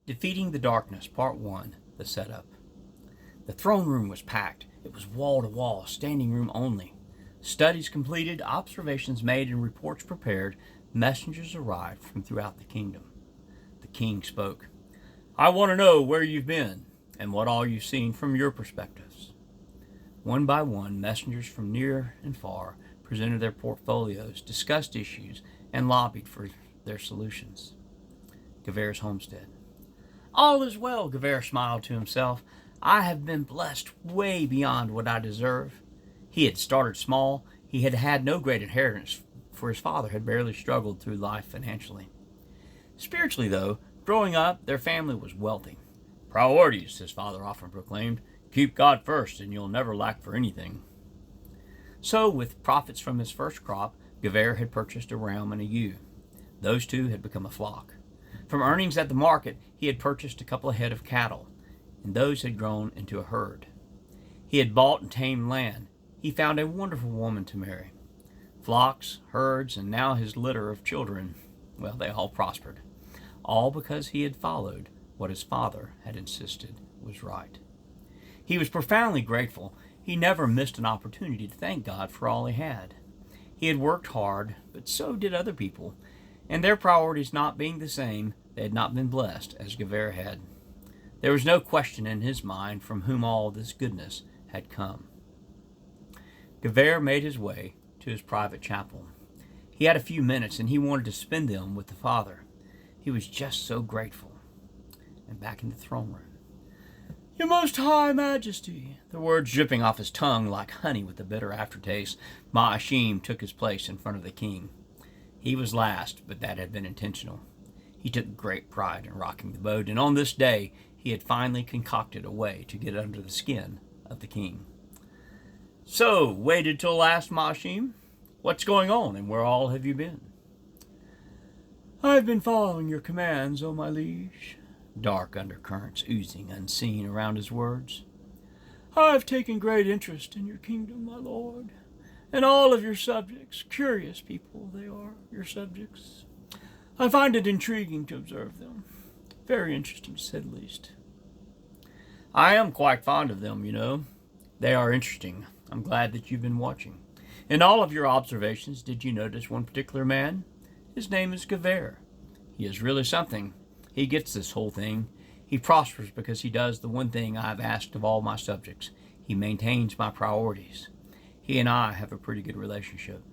Defeating the Darkness, Part 1, The Setup. The throne room was packed. It was wall to wall, standing room only. Studies completed, observations made, and reports prepared, messengers arrived from throughout the kingdom. The king spoke. "I want to know where you've been, and what all you've seen from your perspectives." One by one, messengers from near and far presented their portfolios, discussed issues, and lobbied for their solutions. Gevair's homestead. "All is well," Gevair smiled to himself. "I have been blessed way beyond what I deserve." He had started small. He had had no great inheritance, for his father had barely struggled through life financially. Spiritually, though, growing up, their family was wealthy. "Priorities," his father often proclaimed. "Keep God first, and you'll never lack for anything." So, with profits from his first crop, Gevair had purchased a ram and a ewe. Those two had become a flock. From earnings at the market, he had purchased a couple of head of cattle, and those had grown into a herd. He had bought and tamed land. He found a wonderful woman to marry. Flocks, herds, and now his litter of children, well, they all prospered. All because he had followed what his father had insisted was right. He was profoundly grateful. He never missed an opportunity to thank God for all he had. He had worked hard, but so did other people, and their priorities not being the same, they had not been blessed as Gevair had. There was no question in his mind from whom all this goodness had come. Gevair made his way to his private chapel. He had a few minutes, and he wanted to spend them with the Father. He was just so grateful. And back in the throne room. "Your Most High Majesty," the words dripping off his tongue like honey with a bitter aftertaste, Ma'ashim took his place in front of the king. He was last, but that had been intentional. He took great pride in rocking the boat, and on this day he had finally concocted a way to get under the skin of the king. "So, waited till last, Ma'ashim? What's going on, and where all have you been?" "I've been following your commands, O my liege," dark undercurrents oozing unseen around his words. "I've taken great interest in your kingdom, my lord, and all of your subjects. Curious people they are, your subjects. I find it intriguing to observe them. Very interesting, to say the least." "I am quite fond of them, you know. They are interesting. I'm glad that you've been watching. In all of your observations, did you notice one particular man? His name is Gevair. He is really something. He gets this whole thing. He prospers because he does the one thing I've asked of all my subjects. He maintains my priorities. He and I have a pretty good relationship."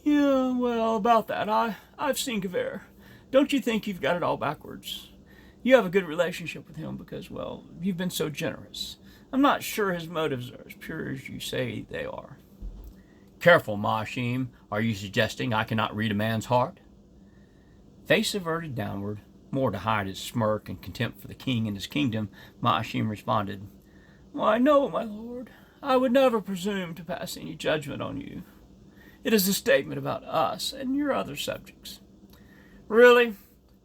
"Yeah, well, about that, I've seen Gevair. Don't you think you've got it all backwards? You have a good relationship with him because, well, you've been so generous. I'm not sure his motives are as pure as you say they are." "Careful, Ma'ashim. Are you suggesting I cannot read a man's heart?" Face averted downward, more to hide his smirk and contempt for the king and his kingdom, Ma'ashim responded, "Why, no, my lord. I would never presume to pass any judgment on you. It is a statement about us and your other subjects." "Really?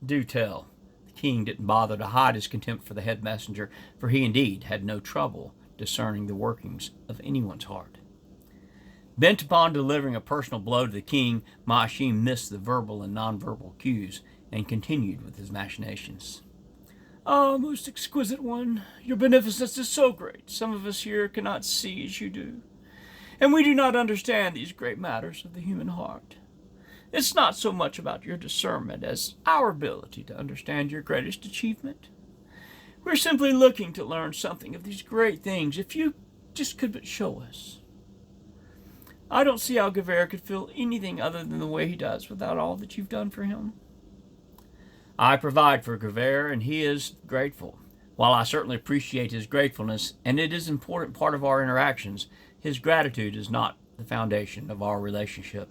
Do tell." The king didn't bother to hide his contempt for the head messenger, for he indeed had no trouble discerning the workings of anyone's heart. Bent upon delivering a personal blow to the king, Ma'ashim missed the verbal and nonverbal cues and continued with his machinations. "Ah, most exquisite one, your beneficence is so great, some of us here cannot see as you do, and we do not understand these great matters of the human heart. It's not so much about your discernment as our ability to understand your greatest achievement. We're simply looking to learn something of these great things, if you just could but show us. I don't see how Gevair could feel anything other than the way he does without all that you've done for him." "I provide for Gevair, and he is grateful. While I certainly appreciate his gratefulness, and it is an important part of our interactions, his gratitude is not the foundation of our relationship.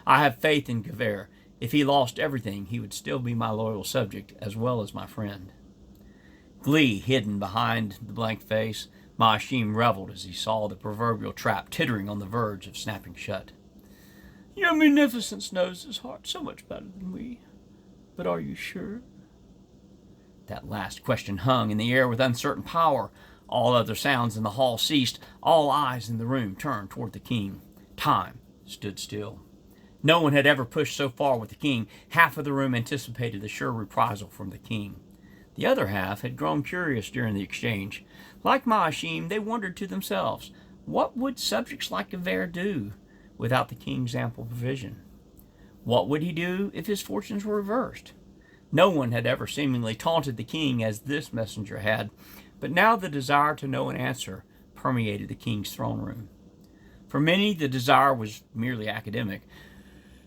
I have faith in Gevair. If he lost everything, he would still be my loyal subject as well as my friend." Glee hidden behind the blank face, Ma'ashim reveled as he saw the proverbial trap tittering on the verge of snapping shut. "Your munificence knows his heart so much better than we. But are you sure?" That last question hung in the air with uncertain power. All other sounds in the hall ceased. All eyes in the room turned toward the king. Time stood still. No one had ever pushed so far with the king. Half of the room anticipated the sure reprisal from the king. The other half had grown curious during the exchange. Like Ma'ashim, they wondered to themselves, what would subjects like Gever do without the king's ample provision? What would he do if his fortunes were reversed? No one had ever seemingly taunted the king as this messenger had, but now the desire to know an answer permeated the king's throne room. For many, the desire was merely academic.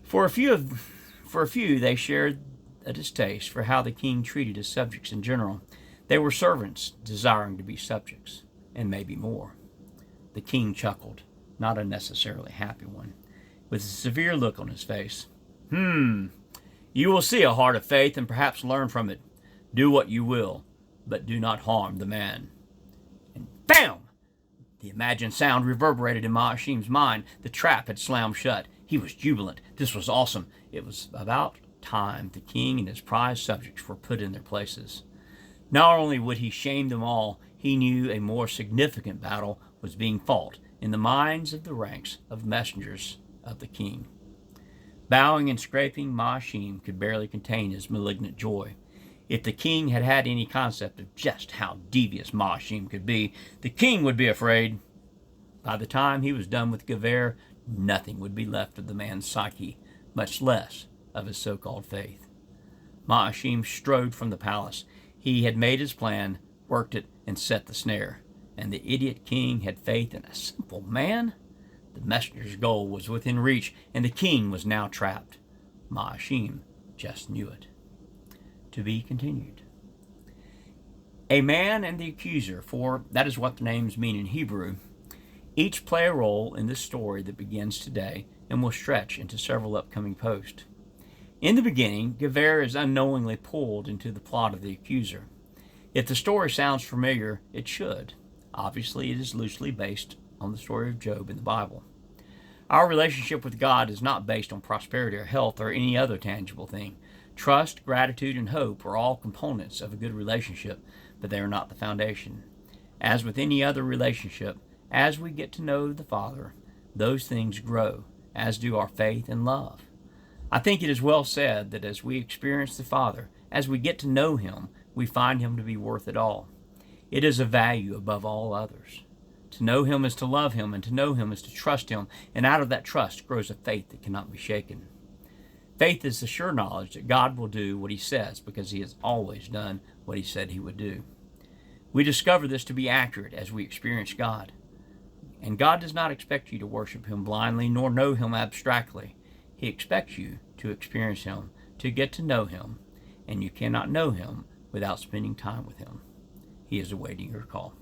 For a few, they shared a distaste for how the king treated his subjects in general. They were servants desiring to be subjects, and maybe more. The king chuckled, not a necessarily happy one, with a severe look on his face. You will see a heart of faith and perhaps learn from it. Do what you will, but do not harm the man. And bam! The imagined sound reverberated in Ma'ashim's mind. The trap had slammed shut. He was jubilant. This was awesome. It was about time the king and his prized subjects were put in their places. Not only would he shame them all, he knew a more significant battle was being fought in the minds of the ranks of messengers of the king. Bowing and scraping, Ma'ashim could barely contain his malignant joy. If the king had had any concept of just how devious Ma'ashim could be, the king would be afraid. By the time he was done with Gever, nothing would be left of the man's psyche, much less of his so-called faith. Ma'ashim strode from the palace. He had made his plan, worked it, and set the snare. And the idiot king had faith in a simple man? The messenger's goal was within reach, and the king was now trapped. Ma'ashim just knew it. To be continued. A man and the accuser, for that is what the names mean in Hebrew, each play a role in this story that begins today and will stretch into several upcoming posts. In the beginning, Gever is unknowingly pulled into the plot of the accuser. If the story sounds familiar, it should. Obviously, it is loosely based on the story of Job in the Bible. Our relationship with God is not based on prosperity or health or any other tangible thing. Trust, gratitude, and hope are all components of a good relationship, but they are not the foundation. As with any other relationship, as we get to know the Father, those things grow, as do our faith and love. I think it is well said that as we experience the Father, as we get to know Him, we find Him to be worth it all. It is a value above all others. To know Him is to love Him, and to know Him is to trust Him, and out of that trust grows a faith that cannot be shaken. Faith is the sure knowledge that God will do what He says, because He has always done what He said He would do. We discover this to be accurate as we experience God. And God does not expect you to worship Him blindly, nor know Him abstractly. He expects you to experience Him, to get to know Him, and you cannot know Him without spending time with Him. He is awaiting your call.